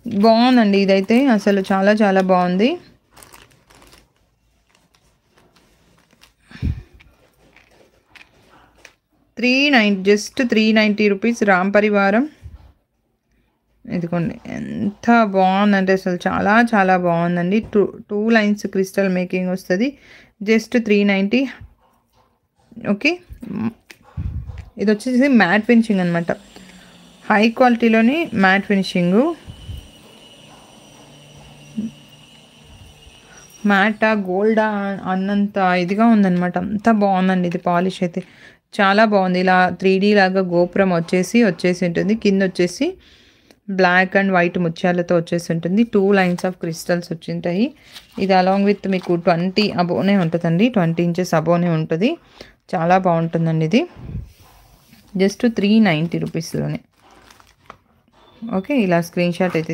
బాగుందండి ఇదైతే అసలు చాలా చాలా బాగుంది. జస్ట్ 390 రూపీస్ రామ్ పరివారం. ఇదిగోండి ఎంత బాగుందంటే అసలు చాలా చాలా బాగుందండి. టూ లైన్స్ క్రిస్టల్ మేకింగ్ వస్తుంది. జస్ట్ 390. ఓకే, ఇది వచ్చేసి మ్యాట్ ఫినిషింగ్ అనమాట. హై క్వాలిటీలోని మ్యాట్ ఫినిషింగు. మ్యాటా గోల్డా అన్నంత ఇదిగా ఉందనమాట. అంత బాగుందండి ఇది. పాలిష్ అయితే చాలా బాగుంది. ఇలా 3D లాగా గోపురం వచ్చేసి ఉంటుంది. కింద వచ్చేసి బ్లాక్ అండ్ వైట్ ముత్యాలతో వచ్చేసి ఉంటుంది. 2 లైన్స్ ఆఫ్ క్రిస్టల్స్ వచ్చింటాయి. ఇది అలాంగ్ విత్ మీకు 20 అబోనే ఉంటుందండి. 20 ఇంచెస్ అబోనే ఉంటుంది. చాలా బాగుంటుందండి ఇది. జస్ట్ 390 రూపీస్లోనే. ఓకే, ఇలా స్క్రీన్ షాట్ అయితే